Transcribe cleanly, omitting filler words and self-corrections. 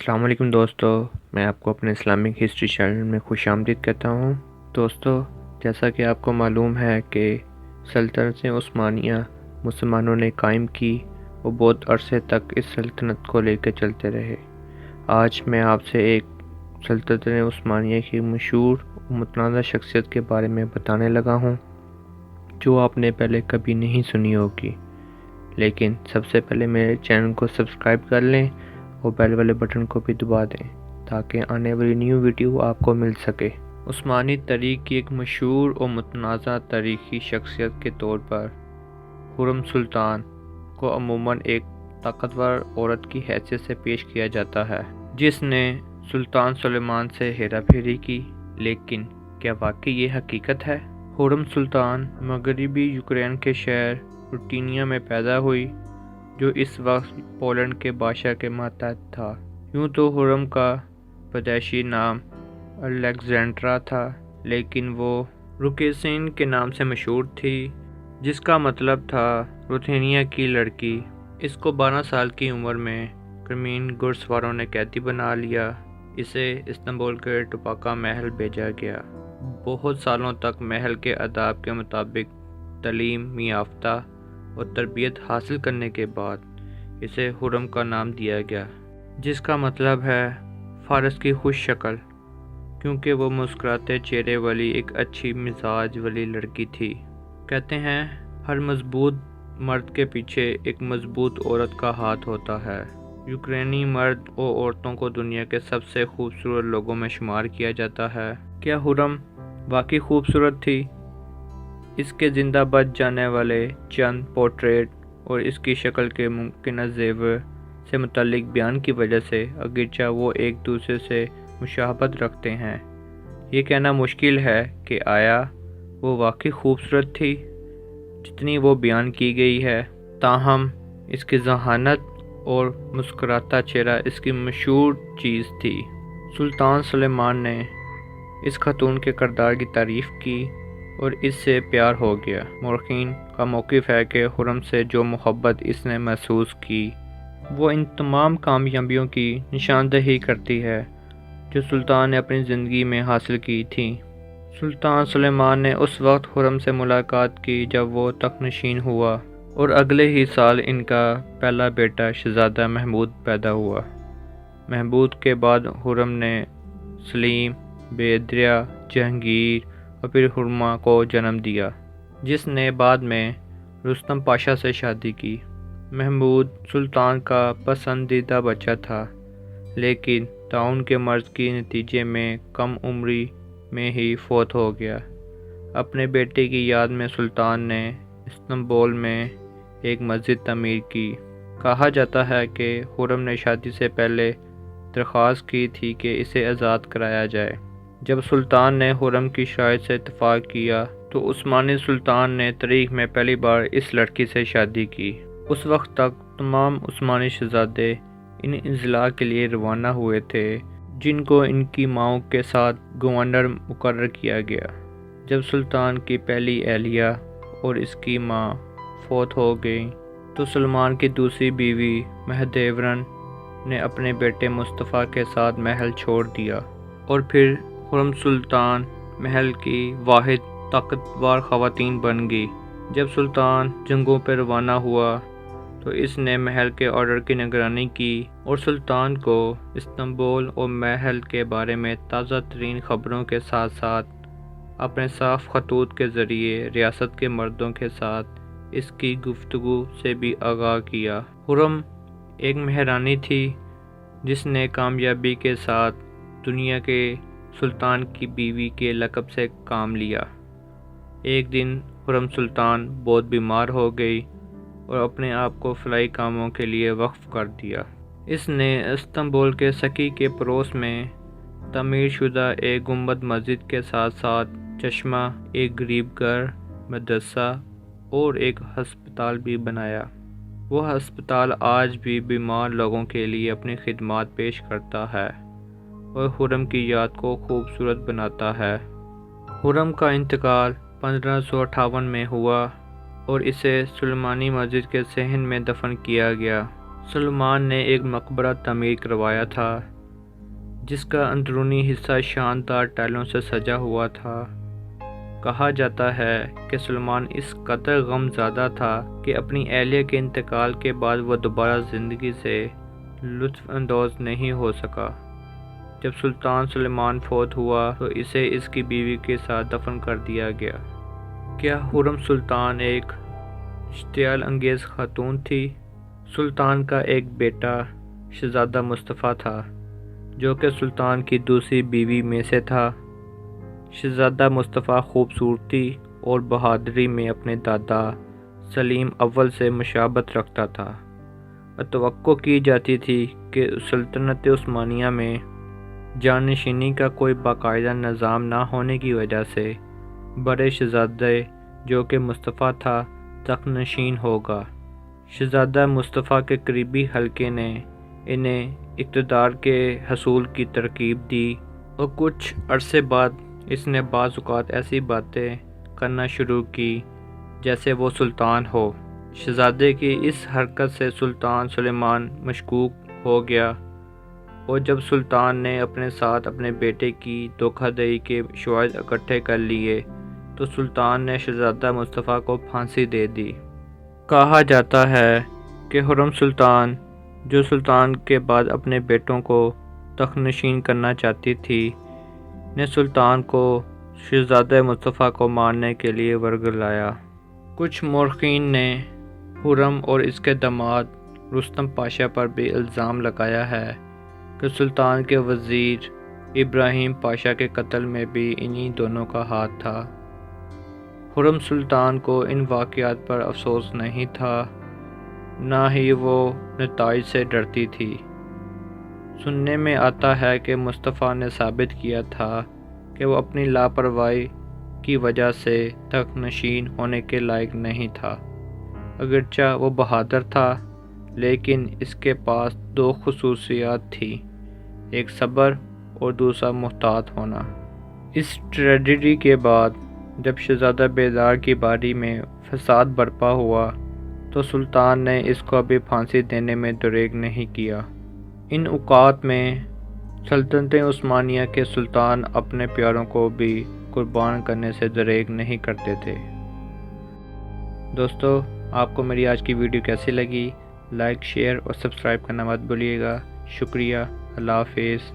السلام علیکم دوستو، میں آپ کو اپنے اسلامک ہسٹری چینل میں خوش آمدید کہتا ہوں۔ دوستو، جیسا کہ آپ کو معلوم ہے کہ سلطنت عثمانیہ مسلمانوں نے قائم کی، وہ بہت عرصے تک اس سلطنت کو لے کے چلتے رہے۔ آج میں آپ سے ایک سلطنت عثمانیہ کی مشہور و متنازع شخصیت کے بارے میں بتانے لگا ہوں، جو آپ نے پہلے کبھی نہیں سنی ہوگی۔ لیکن سب سے پہلے میرے چینل کو سبسکرائب کر لیں اور بیل والے بٹن کو بھی دبا دیں تاکہ آنے والی نیو ویڈیو آپ کو مل سکے۔ عثمانی تاریخ کی ایک مشہور اور متنازع تاریخی شخصیت کے طور پر خرم سلطان کو عموماً ایک طاقتور عورت کی حیثیت سے پیش کیا جاتا ہے، جس نے سلطان سلیمان سے ہیرا پھیری کی۔ لیکن کیا واقعی یہ حقیقت ہے؟ خرم سلطان مغربی یوکرین کے شہر روٹینیا میں پیدا ہوئی، جو اس وقت پولینڈ کے بادشاہ کے ماتحت تھا۔ یوں تو خرم کا پیدائشی نام الیگزینڈرا تھا، لیکن وہ روکیسین کے نام سے مشہور تھی، جس کا مطلب تھا روتھینیا کی لڑکی۔ اس کو 12 سال کی عمر میں کرمین گھڑ سواروں نے قیدی بنا لیا۔ اسے استنبول کے ٹوپاکا محل بھیجا گیا۔ بہت سالوں تک محل کے آداب کے مطابق تعلیم یافتہ اور تربیت حاصل کرنے کے بعد اسے خرم کا نام دیا گیا، جس کا مطلب ہے فارس کی خوش شکل، کیونکہ وہ مسکراتے چہرے والی ایک اچھی مزاج والی لڑکی تھی۔ کہتے ہیں ہر مضبوط مرد کے پیچھے ایک مضبوط عورت کا ہاتھ ہوتا ہے۔ یوکرینی مرد اور عورتوں کو دنیا کے سب سے خوبصورت لوگوں میں شمار کیا جاتا ہے۔ کیا خرم واقعی خوبصورت تھی؟ اس کے زندہ بچ جانے والے چند پورٹریٹ اور اس کی شکل کے ممکنہ زیور سے متعلق بیان کی وجہ سے اگرچہ وہ ایک دوسرے سے مشابہت رکھتے ہیں، یہ کہنا مشکل ہے کہ آیا وہ واقعی خوبصورت تھی جتنی وہ بیان کی گئی ہے۔ تاہم اس کی ذہانت اور مسکراتا چہرہ اس کی مشہور چیز تھی۔ سلطان سلیمان نے اس خاتون کے کردار کی تعریف کی اور اس سے پیار ہو گیا۔ مورخین کا موقف ہے کہ خرم سے جو محبت اس نے محسوس کی، وہ ان تمام کامیابیوں کی نشاندہی کرتی ہے جو سلطان نے اپنی زندگی میں حاصل کی تھیں۔ سلطان سلیمان نے اس وقت خرم سے ملاقات کی جب وہ تخت نشین ہوا، اور اگلے ہی سال ان کا پہلا بیٹا شہزادہ محمود پیدا ہوا۔ محمود کے بعد خرم نے سلیم، بیدریہ، جہانگیر اور پھر خرما کو جنم دیا، جس نے بعد میں رستم پاشا سے شادی کی۔ محمود سلطان کا پسندیدہ بچہ تھا، لیکن طاعون کے مرض کے نتیجے میں کم عمری میں ہی فوت ہو گیا۔ اپنے بیٹے کی یاد میں سلطان نے استنبول میں ایک مسجد تعمیر کی۔ کہا جاتا ہے کہ خرم نے شادی سے پہلے درخواست کی تھی کہ اسے آزاد کرایا جائے۔ جب سلطان نے خرم کی شرائط سے اتفاق کیا تو عثمانی سلطان نے تاریخ میں پہلی بار اس لڑکی سے شادی کی۔ اس وقت تک تمام عثمانی شہزادے ان اضلاع کے لیے روانہ ہوئے تھے، جن کو ان کی ماؤں کے ساتھ گورنر مقرر کیا گیا۔ جب سلطان کی پہلی اہلیہ اور اس کی ماں فوت ہو گئیں تو سلمان کی دوسری بیوی مہدیورن نے اپنے بیٹے مصطفیٰ کے ساتھ محل چھوڑ دیا، اور پھر خرم سلطان محل کی واحد طاقتور خواتین بن گئی۔ جب سلطان جنگوں پر روانہ ہوا تو اس نے محل کے آرڈر کی نگرانی کی اور سلطان کو استنبول اور محل کے بارے میں تازہ ترین خبروں کے ساتھ ساتھ اپنے صاف خطوط کے ذریعے ریاست کے مردوں کے ساتھ اس کی گفتگو سے بھی آگاہ کیا۔ خرم ایک مہرانی تھی جس نے کامیابی کے ساتھ دنیا کے سلطان کی بیوی کے لقب سے کام لیا۔ ایک دن خرم سلطان بہت بیمار ہو گئی اور اپنے آپ کو فلاحی کاموں کے لیے وقف کر دیا۔ اس نے استنبول کے سکی کے پڑوس میں تعمیر شدہ ایک گنبد مسجد کے ساتھ ساتھ چشمہ، ایک غریب گھر، مدرسہ اور ایک ہسپتال بھی بنایا۔ وہ ہسپتال آج بھی بیمار لوگوں کے لیے اپنی خدمات پیش کرتا ہے اور خرم کی یاد کو خوبصورت بناتا ہے۔ خرم کا انتقال 1558 میں ہوا اور اسے سلیمانی مسجد کے صحن میں دفن کیا گیا۔ سلمان نے ایک مقبرہ تعمیر کروایا تھا جس کا اندرونی حصہ شاندار ٹائلوں سے سجا ہوا تھا۔ کہا جاتا ہے کہ سلمان اس قدر غم زدہ تھا کہ اپنی اہلیہ کے انتقال کے بعد وہ دوبارہ زندگی سے لطف اندوز نہیں ہو سکا۔ جب سلطان سلیمان فوت ہوا تو اسے اس کی بیوی کے ساتھ دفن کر دیا گیا۔ کیا خرم سلطان ایک اشتعال انگیز خاتون تھی؟ سلطان کا ایک بیٹا شہزادہ مصطفیٰ تھا جو کہ سلطان کی دوسری بیوی میں سے تھا۔ شہزادہ مصطفیٰ خوبصورتی اور بہادری میں اپنے دادا سلیم اول سے مشابہت رکھتا تھا اور توقع کی جاتی تھی کہ سلطنت عثمانیہ میں جانشینی کا کوئی باقاعدہ نظام نہ ہونے کی وجہ سے بڑے شہزادے جو کہ مصطفیٰ تھا تخت نشین ہوگا۔ شہزادہ مصطفیٰ کے قریبی حلقے نے انہیں اقتدار کے حصول کی ترغیب دی اور کچھ عرصے بعد اس نے بعض اوقات ایسی باتیں کرنا شروع کی جیسے وہ سلطان ہو۔ شہزادے کی اس حرکت سے سلطان سلیمان مشکوک ہو گیا اور جب سلطان نے اپنے ساتھ اپنے بیٹے کی دھوکہ دہی کے شواہد اکٹھے کر لیے تو سلطان نے شہزادہ مصطفیٰ کو پھانسی دے دی۔ کہا جاتا ہے کہ خرم سلطان جو سلطان کے بعد اپنے بیٹوں کو تخت نشین کرنا چاہتی تھی نے سلطان کو شہزادہ مصطفیٰ کو مارنے کے لیے ورگلایا۔ کچھ مورخین نے خرم اور اس کے داماد رستم پاشا پر بھی الزام لگایا ہے کہ سلطان کے وزیر ابراہیم پاشا کے قتل میں بھی انہی دونوں کا ہاتھ تھا۔ خرم سلطان کو ان واقعات پر افسوس نہیں تھا، نہ ہی وہ نتائج سے ڈرتی تھی۔ سننے میں آتا ہے کہ مصطفیٰ نے ثابت کیا تھا کہ وہ اپنی لاپرواہی کی وجہ سے تخت نشین ہونے کے لائق نہیں تھا۔ اگرچہ وہ بہادر تھا لیکن اس کے پاس دو خصوصیات تھیں، ایک صبر اور دوسرا محتاط ہونا۔ اس ٹریجڈی کے بعد جب شہزادہ بیدار کی باری میں فساد برپا ہوا تو سلطان نے اس کو ابھی پھانسی دینے میں دریغ نہیں کیا۔ ان اوقات میں سلطنت عثمانیہ کے سلطان اپنے پیاروں کو بھی قربان کرنے سے دریغ نہیں کرتے تھے۔ دوستو، آپ کو میری آج کی ویڈیو کیسی لگی؟ لائک، شیئر اور سبسکرائب کرنا مت بھولیے گا۔ شکریہ۔ اللہ حافظ۔